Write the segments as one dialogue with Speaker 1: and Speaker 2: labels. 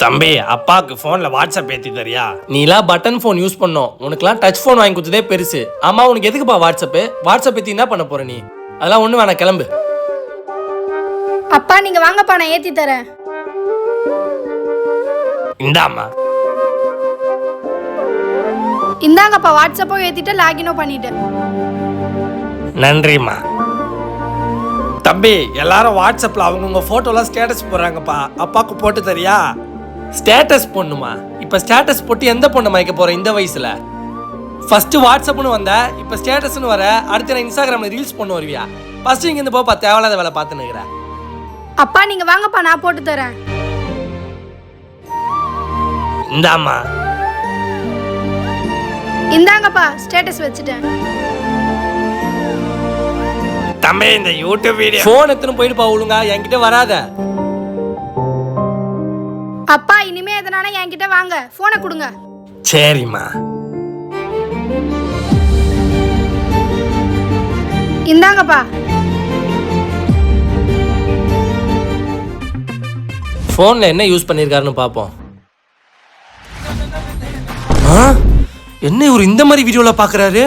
Speaker 1: தம்பி அப்பாவுக்கு போன்ல வாட்ஸ்அப் ஏத்தி தரியா? நீலாம் பட்டன் போன் யூஸ் பண்ணோம், உனக்குலாம் டச் போன் வாங்கி கொடுத்ததே பெருசு. அம்மா உனக்கு எதுக்குப்பா வாட்ஸ்அப் ஏத்தி என்ன பண்ண போற நீ? அதெல்லாம் ஒண்ணு வேணாம், கிளம்பு.
Speaker 2: அப்பா நீங்க வாங்கப்பா, நான் ஏத்தி தரேன்.
Speaker 1: இந்தாம்மா.
Speaker 2: இந்தாங்கப்பா, வாட்ஸ்அப்பும் ஏத்திட்டு லாகினும் பண்ணிட்டேன்.
Speaker 1: நன்றிம்மா. தம்பி எல்லாரும் வாட்ஸ்அப்ல அவங்கவுங்க போட்டோலாம் ஸ்டேட்டஸ் போடுறாங்கப்பா, அப்பாவுக்கு போட்டு தரியா? ஸ்டேட்டஸ் பொண்ணுமா? இப்ப ஸ்டேட்டஸ் போட்டு எந்த பொண்ணு மயக்க போற இந்த வயசுல? ஃபர்ஸ்ட் வாட்ஸ்அப்னு வந்த, இப்ப ஸ்டேட்டஸ்னு வர, அடுத்து நான் இன்ஸ்டாகிராம்ல ரீல்ஸ் பண்ண வருவியா? ஃபர்ஸ்ட் இங்க இருந்து போப்பா, தேவையில்லாத வேலை பார்த்துன்னு இருக்கிற.
Speaker 2: அப்பா நீங்க வாங்கப்பா, நான் போட்டு தரேன்.
Speaker 1: இந்தாம்மா.
Speaker 2: இந்தாங்கப்பா, ஸ்டேட்டஸ் வச்சுட்டேன்.
Speaker 1: தம்பி இந்த யூடியூப் வீடியோ போன் எடுத்துன்னு போயிட்டு ஒழுங்கா, என்கிட்ட வராத.
Speaker 2: அப்பா இனிமே எதனால என்கிட்ட வாங்க, போனை கொடுங்க.
Speaker 1: சரிம்மா.
Speaker 2: இந்தாங்கப்பா.
Speaker 1: போன்ல என்ன யூஸ் பண்ணிருக்காருன்னு பாப்போம். என்ன இவர் இந்த மாதிரி வீடியோல பாக்குறாரு?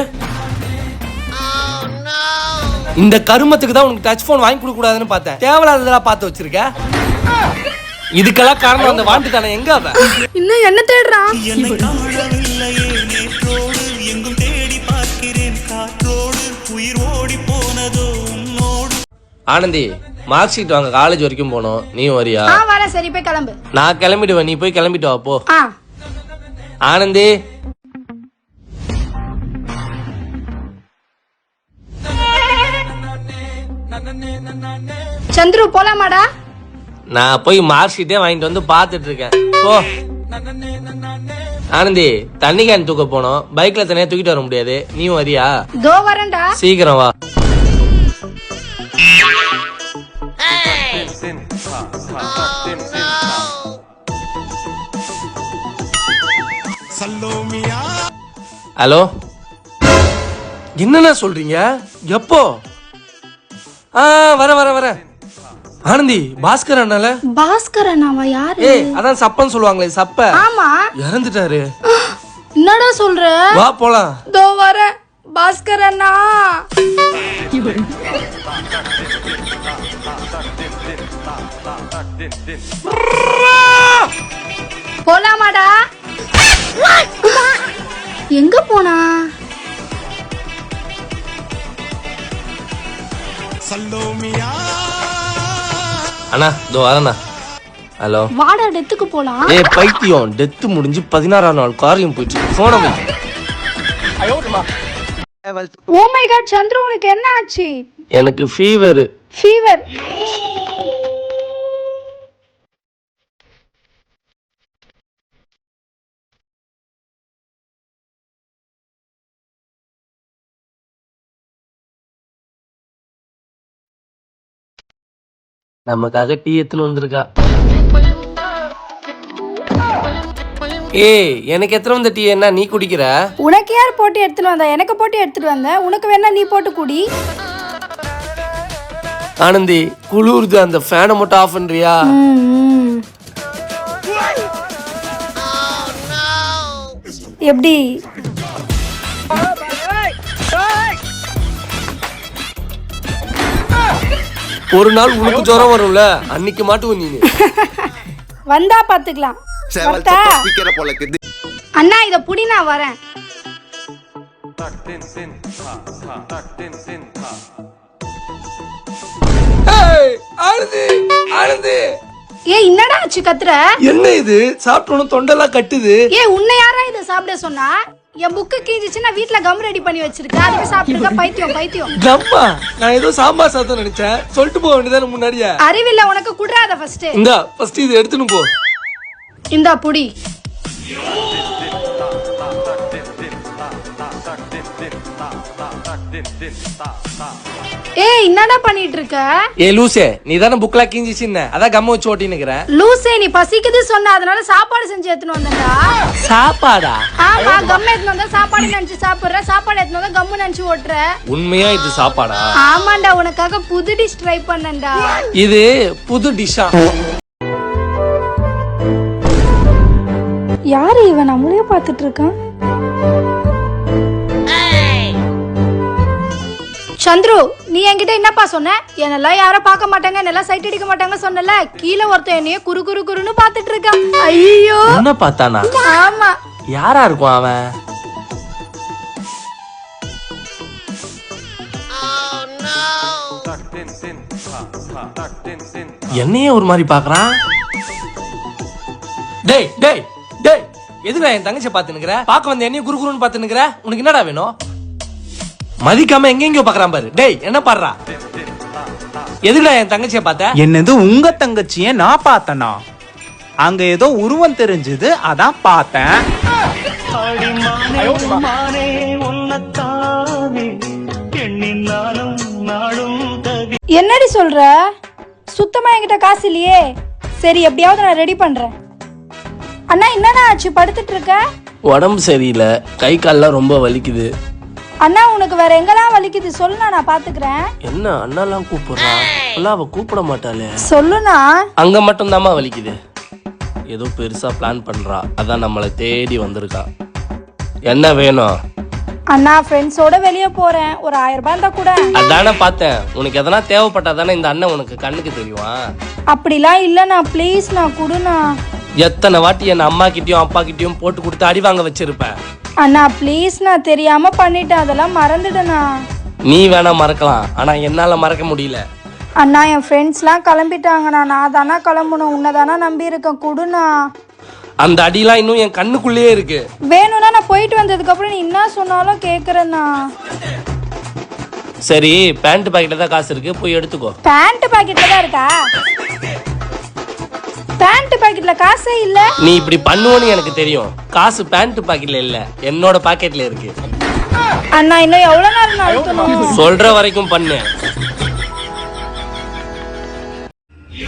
Speaker 1: இந்த கருமத்துக்கு தான் உனக்கு டச் போன் வாங்கி கொடுக்க கூடாதுன்னு பார்த்தேன். தேவையில்லாததெல்லாம் பார்த்து வச்சிருக்க. இதுக்கெல்லாம் காரணம் அந்த வாண்டு தானே. எங்க அவ
Speaker 2: இன்னும் என்ன தேடுறான்?
Speaker 1: ஆனந்தி, மார்க் ஷீட் வாங்க காலேஜ் வரைக்கும் போனோம், நீ வரியா?
Speaker 2: வர. சரி போய் கிளம்பு.
Speaker 1: நான் கிளம்பிடுவேன், நீ போய் கிளம்பிட்டு வா போ. ஆனந்தி.
Speaker 2: சந்துரு போலாமாடா?
Speaker 1: நான் போய் மார்க் ஷீட்டே வாங்கிட்டு வந்து பாத்துட்டு இருக்கேன். போ. ஆனந்தி, தண்ணி கேன் தூக்க போனோம், பைக்ல தனியா தூக்கிட்டு வர முடியாது, நீ வரியா?
Speaker 2: தோ வரேன்டா.
Speaker 1: சீக்கிரம் வா. ஹலோ, என்னண்ணா சொல்றீங்க? எப்போ? வர வர வர. ஆனந்தி, பாஸ்கர் அண்ணால?
Speaker 2: பாஸ்கர் அண்ணாவா? யாரு?
Speaker 1: ஏய், அதான் சப்பன்னு சொல்லுவாங்களே, சப்ப.
Speaker 2: ஆமா,
Speaker 1: இறந்துட்டாரு.
Speaker 2: என்னடா சொல்ற?
Speaker 1: வா போலாம்.
Speaker 2: தோ வரேன். பாஸ்கர் அண்ணா. போலாமாடா? எங்க போனா?
Speaker 1: அண்ணா தோ வரண்ணா. ஹலோ,
Speaker 2: வாடா டெத்துக்கு போலாம்.
Speaker 1: ஏய் பைத்தியம், டெத்து முடிஞ்சு 16ஆம் நாள் காரியம் போயிட்டு போன வை.
Speaker 2: ஓ மை காட் சந்திரு, உனக்கு என்ன ஆச்சு?
Speaker 1: எனக்கு ஃபீவர்.
Speaker 2: ஃபீவர்?
Speaker 1: நமக்காக டீ எடுத்துன்னு வந்திருக்கா. ஏய், எனக்கு எத்தனை வந்த டீ என்ன நீ குடிக்கிற?
Speaker 2: உனக்கு யார் போட்டு எடுத்துட்டு வந்தா? எனக்கு போட்டு எடுத்துட்டு வந்தேன். உனக்கு வேணா நீ போட்டு குடி.
Speaker 1: ஆனந்தி, குளிருது, அந்த ஃபேனை மட்டும் ஆஃப் பண்றியா?
Speaker 2: எப்படி?
Speaker 1: ஒரு நாள் உனக்கு ஜுரம் வரும்ல, அன்னைக்கு மாட்டுவ நீ.
Speaker 2: வந்தா பாத்துக்கலாம். அண்ணா இத புடி, நான் வரேன். ஏய் என்னடா ஆச்சு கத்துற?
Speaker 1: என்ன இது? சாப்பிட்டோன்னு தொண்டெல்லாம் கட்டுது.
Speaker 2: ஏய் உன்னை யாரா இத சாப்பிட சொன்னா? என் புக்கு கீஞ்சிச்சு, நான் வீட்ல கம் ரெடி பண்ணி வச்சிருக்கேன், அதுக்கு சாப்பிட்டுக்க. பைத்தியம் பைத்தியம்.
Speaker 1: கம்மா? நான் ஏதோ சாம்பார் சாதம் நினைச்சேன். சொல்லிட்டு போக வேண்டியதானே முன்னாடியே.
Speaker 2: அறிவில்ல உனக்கு, குடுறாத ஃபர்ஸ்ட்.
Speaker 1: இந்தா ஃபர்ஸ்ட் இது எடுத்துன்னு போ.
Speaker 2: இந்தா புடி. ஏய் என்னடா பண்ணிட்டு இருக்க?
Speaker 1: ஏ லூசே, நீ தானே புக்ல கிஞ்சிச்சின்ன, அதான் கம்ம வச்சு ஓட்டின்னு இருக்கறேன்.
Speaker 2: லூசே, நீ பசிக்குது சொன்ன, அதனால சாப்பாடு செஞ்சு எடுத்துன்னு வந்தேன்டா.
Speaker 1: சாப்பாடா?
Speaker 2: ஆமா, கம் எடுத்துன்னு வந்தா சாப்பாடு நினைச்சு சாப்பிடுற, சாப்பாடு எடுத்துன்னு வந்தா கம்மு நினைச்சு ஓட்டுற.
Speaker 1: உண்மையா இது சாப்பாடா?
Speaker 2: ஆமாண்டா, உனக்காக புது டிஷ் ட்ரை பண்ணேன்டா.
Speaker 1: இது புது டிஷ்ஷா?
Speaker 2: யாரு இவன் நம்மளையே பார்த்துட்டு இருக்கான்? சந்துரு, நீ என்கிட்ட என்னப்பா சொன்ன? என்னெல்லாம் யாரும் பார்க்க மாட்டாங்க, என்னெல்லாம் சைட் அடிக்க மாட்டாங்க சொன்னல. கீழே ஒருத்தன் என்னைய குறு குறு குறுன்னு பார்த்துட்டு இருக்கான். ஐயோ,
Speaker 1: என்ன பார்த்தானா?
Speaker 2: ஆமா.
Speaker 1: யாரா இருக்கும் அவன்? என்னையே ஒரு மாதிரி பாக்குறான். டேய் டேய் டேய், எதுக்கு என் தங்கச்சியை பார்த்து நிக்கிற? பார்க்க வந்து என்னையும் குறு குறுன்னு பார்த்து நிக்கிற? உனக்கு என்னடா வேணும்? மதிக்காம எங்கெங்கயோ பாக்குறான் பாரு. டேய், என்ன பாடுறா? எதுக்குடா என் தங்கச்சியை பார்த்த?
Speaker 3: என்னது உங்க தங்கச்சிய நான் பார்த்தனா? அங்க ஏதோ உருவம் தெரிஞ்சது, அதான் பார்த்தேன்.
Speaker 2: என்னடி சொல்ற? சுத்தமா என்கிட்ட காசு இல்லையே. சரி, எப்படியாவது நான் ரெடி பண்றேன். அண்ணா, என்னண்ணா ஆச்சு? படுத்துட்டு இருக்க?
Speaker 1: உடம்பு சரியில்லை, கை கால்லாம் ரொம்ப வலிக்குது.
Speaker 2: அண்ணா, உனக்கு வேற எங்கெல்லாம் வலிக்குது சொல்லுண்ணா, நான் பாத்துக்கிறேன்.
Speaker 1: என்ன அண்ணாலாம் கூப்பிடுறா? அவ கூப்பிட மாட்டாளே.
Speaker 2: சொல்லுண்ணா.
Speaker 1: அங்க மட்டும் தாமா வலிக்குது. ஏதோ பெருசா பிளான் பண்றா, அதான் நம்மளை தேடி வந்திருக்கா. என்ன வேணும்?
Speaker 2: அண்ணா, ஃப்ரெண்ட்ஸோட வெளியே போறேன், ஒரு 1000 ரூபாய் இருந்தா கூட.
Speaker 1: அதானே பார்த்தேன். உனக்கு எதனா தேவைப்பட்டா தானே இந்த அண்ணன் உனக்கு கண்ணுக்கு தெரியுமா?
Speaker 2: அப்படிலாம் இல்லண்ணா, ப்ளீஸ் நான் கொடுண்ணா.
Speaker 1: எத்தனை வாட்டி என் அம்மா கிட்டயும் அப்பா கிட்டயும் போட்டு கொடுத்து அடி வாங்க வச்சிருப்பேன்.
Speaker 2: அண்ணா ப்ளீஸ், நான் தெரியாம பண்ணிட்டேன், அதெல்லாம் மறந்துடுண்ணா.
Speaker 1: நீ வேணா மறக்கலாம், ஆனா என்னால மறக்க முடியல.
Speaker 2: அண்ணா, என் ஃப்ரெண்ட்ஸ்லாம் கிளம்பிட்டாங்கண்ணா, நான் தானே கிளம்பணும், உன்னை தானே நம்பி இருக்கேன், கொடுண்ணா.
Speaker 1: அந்த அடிலாம் இன்னும் என் கண்ணுக்குள்ளேயே இருக்கு.
Speaker 2: வேணும்னா நான் போயிட்டு வந்ததுக்கு அப்புறம் நீ என்ன சொன்னாலும் கேக்குறேண்ணா.
Speaker 1: சரி, பேண்ட் பாக்கெட்ல தான் காசு இருக்கு, போய் எடுத்துக்கோ.
Speaker 2: பேண்ட் பாக்கெட்ல தான் இருக்கா? பேண்ட் பாக்கெட்ல காசே இல்ல.
Speaker 1: நீ இப்படி பண்ணுவோன்னு எனக்கு தெரியும். காசு பேண்ட் பாக்கெட்ல இல்ல, என்னோட பாக்கெட்ல இருக்கு.
Speaker 2: அண்ணா, இன்னும் எவ்வளவு நேரம் நான் அழுத்தணும்?
Speaker 1: சொல்ற வரைக்கும் பண்ணு.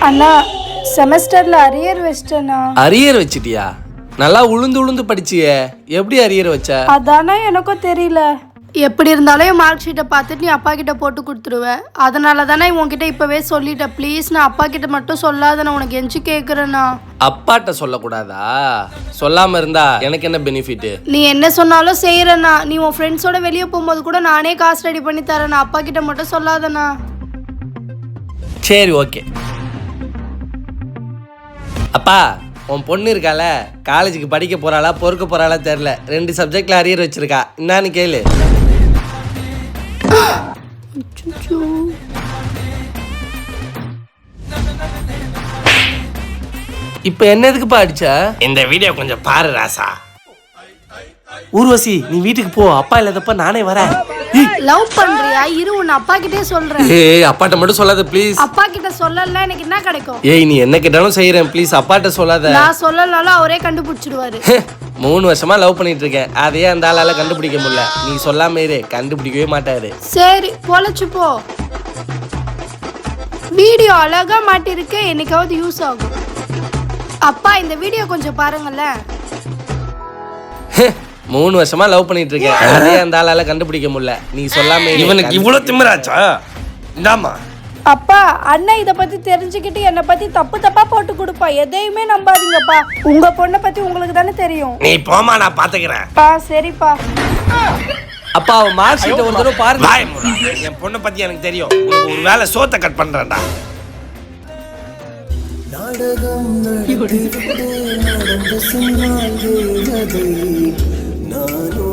Speaker 2: அண்ணா, செமஸ்டர்ல அரியர் வச்சிட்டேனா?
Speaker 1: அரியர் வச்சிட்டியா? நல்லா உளுந்து உளுந்து படிச்சியே, எப்படி அரியர் வச்ச?
Speaker 2: அதானே எனக்கும் தெரியல. எப்படி இருந்தாலும் என் மார்க் ஷீட்டை பார்த்துட்டு நீ அப்பா கிட்ட போட்டு கொடுத்துருவேன். அதனால தானே உன்கிட்ட இப்பவே சொல்லிட்டேன். ப்ளீஸ், நான் அப்பா கிட்ட மட்டும் சொல்லாத, நான் உனக்கு எஞ்சி கேட்குறேண்ணா.
Speaker 1: அப்பாட்ட சொல்லக்கூடாதா? சொல்லாம இருந்தா எனக்கு என்ன பெனிஃபிட்?
Speaker 2: நீ என்ன சொன்னாலும் செய்யறேண்ணா. நீ உன் ஃப்ரெண்ட்ஸோட வெளியே போகும்போது கூட நானே காசு ரெடி பண்ணி தரேண்ணா. அப்பா கிட்ட மட்டும் சொல்லாதண்ணா.
Speaker 1: சரி, ஓகே. அப்பா, உன் பொண்ணு இருக்கால, காலேஜுக்கு படிக்க போறாளா பொறுக்க போறாளா தெரியல, 2 சப்ஜெக்ட்ல அரியர் வச்சிருக்கா. என்னன்னு கேளு. இப்ப என்ன எதுக்குப்பா அடிச்ச? இந்த வீடியோ கொஞ்சம் பாரு ராசா. ஊர்வசி, நீ வீட்டுக்கு போ, அப்பா இல்லாதப்ப நானே வரேன்.
Speaker 2: லவ் பண்றியா? இரு, உன்னை அப்பா கிட்டே சொல்றேன்.
Speaker 1: ஏய், அப்பாட்ட மட்டும் சொல்லாத ப்ளீஸ்.
Speaker 2: அப்பா கிட்ட சொல்லல, எனக்கு என்ன கிடைக்கும்?
Speaker 1: ஏய், நீ என்ன கேட்டாலும் செய்யறேன், ப்ளீஸ் அப்பாட்ட சொல்லாத.
Speaker 2: நான் சொல்லலாலும் அவரே கண்டுபிடிச்சிடுவாரு.
Speaker 1: 3 வருஷமா லவ் பண்ணிட்டு இருக்கேன், அதையே அந்த ஆளால கண்டுபிடிக்க முடியல. நீ சொல்லாம இரு, கண்டுபிடிக்கவே மாட்டாரு.
Speaker 2: சரி, பொழைச்சு போ. வீடியோ அழகா மாட்டிருக்கு, என்னைக்காவது யூஸ் ஆகும். அப்பா, இந்த வீடியோ கொஞ்சம் பாருங்களேன்.
Speaker 1: 3 வருஷமா லவ் பண்ணிட்டு இருக்கேன், அதையே அந்த ஆளால கண்டுபிடிக்க முடியல. நீ சொல்லாம இரு. இவனுக்கு இவ்வளவு திமிராச்சா? இந்தாமா.
Speaker 2: அப்பா, அண்ணன் இத பத்தி தெரிஞ்சுக்கிட்டு என்ன பத்தி தப்பு தப்பா போட்டு கொடுப்பா. எதையுமே நம்பாதீங்கப்பா. உங்க பொண்ணை பத்தி உங்களுக்கு தானே தெரியும்.
Speaker 1: நீ போமா, நான் பாத்துக்கிறேன்.
Speaker 2: சரிப்பா.
Speaker 1: அப்பா, அவன் மார்க் ஷீட் ஒரு தடவை பாருங்க. என் பொண்ணை பத்தி எனக்கு தெரியும். உனக்கு ஒரு வேளை சோத்தை கட் பண்றேன்டா. நாடகம் நடந்து சினிமா நானும்